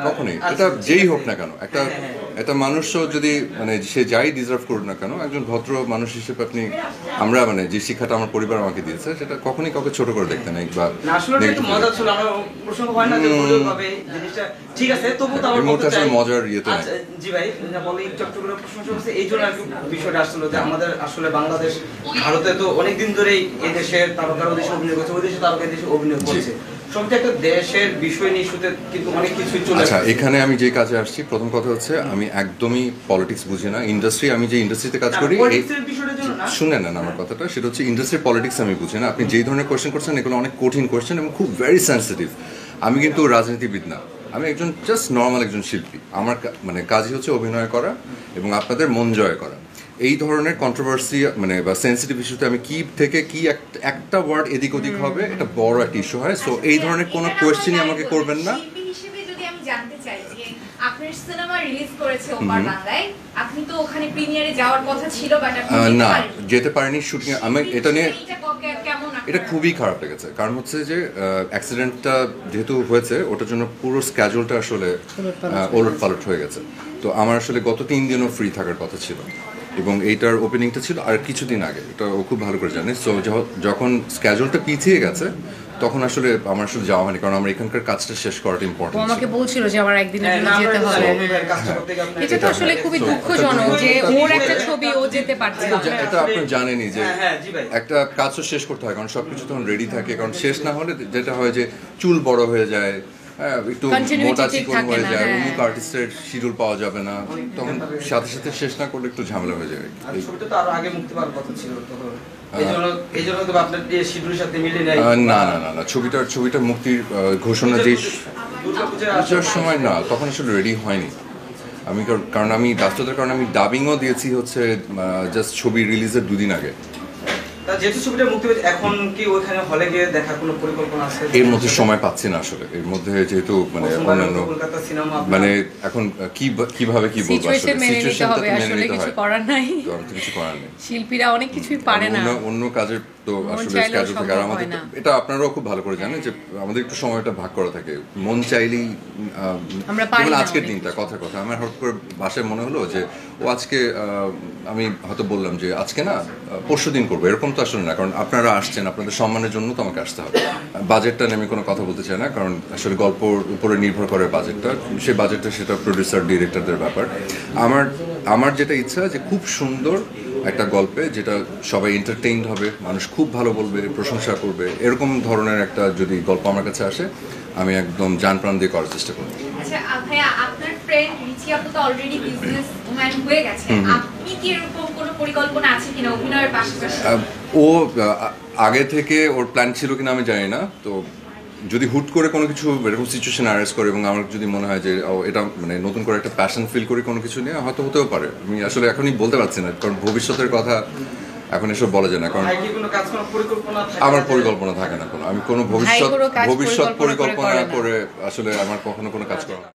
কখনোই এটা যেই হোক না কেন একটা একটা মানুষও যদি মানে সে যাই ডিজার্ভ করুক না কেন একজন ভদ্র মানুষ হিসেবে আপনি আমরা মানে যে শিক্ষাটা আমার পরিবার আমাকে দিয়েছে সেটা কখনোই কাউকে ছোট করে দেখতে নেই বা মজা ছিল আমার প্রসঙ্গ হয় না যে ভাবে জিনিসটা ঠিক আছে তবু তো আমার মতো চাই মজার ইয়েতে আচ্ছা জি ভাই বলি একটু করে প্রশ্ন করছে এই জন্য আর বিষয়টা আসলে যে আমাদের আসলে বাংলাদেশ ভারতে তো অনেক দিন ধরেই এই দেশের তারকারা দেশে অভিনয় করছে ওই দেশে তারকা দেশে অভিনয় করছে একটা দেশের বিষয় নিয়ে ইস্যুতে কিন্তু অনেক কিছুই চলে আচ্ছা এখানে আমি যে কাজে আসছি প্রথম কথা হচ্ছে আমি একদমই পলিটিক্স বুঝি না ইন্ডাস্ট্রি আমি যে ইন্ডাস্ট্রিতে কাজ করি শুনে নেন আমার কথাটা সেটা হচ্ছে ইন্ডাস্ট্রি পলিটিক্স আমি বুঝি না আপনি যেই ধরনের কোয়েশ্চেন করছেন এগুলো অনেক কঠিন কোয়েশ্চেন এবং খুব ভেরি সেন্সিটিভ আমি কিন্তু রাজনীতিবিদ না আমি একজন জাস্ট নর্মাল একজন শিল্পী আমার মানে কাজই হচ্ছে অভিনয় করা এবং আপনাদের মন জয় করা এই ধরনের কন্ট্রোভার্সি মানে বা সেন্সিটিভ ইস্যুতে আমি কি থেকে কি একটা ওয়ার্ড এদিক ওদিক হবে এটা বড় একটা ইস্যু হয় সো এই ধরনের কোনো কোয়েশ্চেনই আমাকে করবেন না জানতে চাই যে আপনার সিনেমা রিলিজ করেছে ওপার বাংলায় আপনি তো ওখানে প্রিমিয়ারে যাওয়ার কথা ছিল বাট আপনি না যেতে পারিনি শুটিং আমি এটা নিয়ে এটা খুবই খারাপ লেগেছে কারণ হচ্ছে যে অ্যাক্সিডেন্টটা যেহেতু হয়েছে ওটার জন্য পুরো স্ক্যাজুলটা আসলে ওলট পালট হয়ে গেছে তো আমার আসলে গত 3 দিনও ফ্রি থাকার কথা ছিল এবং এইটার ওপেনিংটা ছিল আর কিছুদিন আগে এটা ও খুব ভালো করে জানে সো যখন স্ক্যাজুলটা পিছিয়ে গেছে তখন আসলে আমার আসলে যাওয়া হয়নি কারণ আমার এখানকার কাজটা শেষ করাটা ইম্পর্টেন্ট আমাকে বলছিল যে আমার একদিনের জন্য যেতে হবে এটা তো আসলে খুবই দুঃখজনক যে ওর একটা ছবি ও যেতে পারছে না এটা আপনি জানেনই যে একটা কাজ তো শেষ করতে হয় কারণ সবকিছু তখন রেডি থাকে কারণ শেষ না হলে যেটা হয় যে চুল বড় হয়ে যায় একটু মোটা চিকন হয়ে যায় অমুক আর্টিস্টের শিডিউল পাওয়া যাবে না তখন সাথে সাথে শেষ না করলে একটু ঝামেলা হয়ে যাবে না না না না ছবিটার মুক্তির ঘোষণা যে পূজার সময় না তখন আসলে রেডি হয়নি আমি কারণ আমি ব্যস্ততার কারণে আমি ডাবিংও দিয়েছি হচ্ছে জাস্ট ছবি রিলিজের 2 দিন আগে যেহেতু ছবিটা মুক্তি পেয়েছে এখন কি ওইখানে হলে গিয়ে দেখার কোনো পরিকল্পনা আছে এর মধ্যে সময় পাচ্ছি না আসলে এর মধ্যে যেহেতু মানে অন্যান্য মানে এখন কিভাবে কি বলবো আসলে সিচুয়েশনটা মেনে নিতে কিছু করার নাই কিছু করার নেই শিল্পীরা অনেক কিছুই পারে না অন্য কাজের তো আসলে স্ক্যাজুল থাকে আর আমাদের এটা আপনারাও খুব ভালো করে জানেন যে আমাদের একটু সময়টা ভাগ করা থাকে মন চাইলেই যেমন আজকের দিনটা কথা আমার হঠাৎ করে বাসায় মনে হলো যে ও আজকে আমি হয়তো বললাম যে আজকে না পরশু দিন করবো এরকম তো আসলে না কারণ আপনারা আসছেন আপনাদের সম্মানের জন্য তো আমাকে আসতে হবে বাজেটটা নিয়ে আমি কোনো কথা বলতে চাই না কারণ আসলে গল্পর উপরে নির্ভর করে বাজেটটা সেই বাজেটটা সেটা প্রডিউসার ডিরেক্টরদের ব্যাপার আমার যেটা ইচ্ছা যে খুব সুন্দর একটা গল্পে যেটা সবাই এন্টারটেইনড হবে মানুষ খুব ভালো বলবে প্রশংসা করবে এরকম ধরনের একটা যদি গল্প আমার কাছে আসে আমি একদম জান প্রাণ দিয়ে করার চেষ্টা করব আচ্ছা ভাইয়া আপনার ফ্রেন্ড রিচি আপু তো অলরেডি বিজনেসম্যান হয়ে গেছে আপনি কি এরকম কোনো পরিকল্পনা আছে কিনা অভিনয়ের পাশাপাশি ও আগে থেকে ওর প্ল্যান ছিল কিনা আমি জানি না তো যদি হুট করে কোনো কিছু এরকম সিচুয়েশন অ্যারেজ করে এবং আমার যদি মনে হয় যে এটা মানে নতুন করে একটা প্যাশন ফিল করি কোনো কিছু নিয়ে হয়তো হতেও পারে আমি আসলে এখনই বলতে পারছি না কারণ ভবিষ্যতের কথা এখন এসব বলা যায় না কারণ আমার পরিকল্পনা থাকে না কোনো আমি কোনো ভবিষ্যৎ পরিকল্পনা করে আসলে আমার কখনো কোনো কাজ করা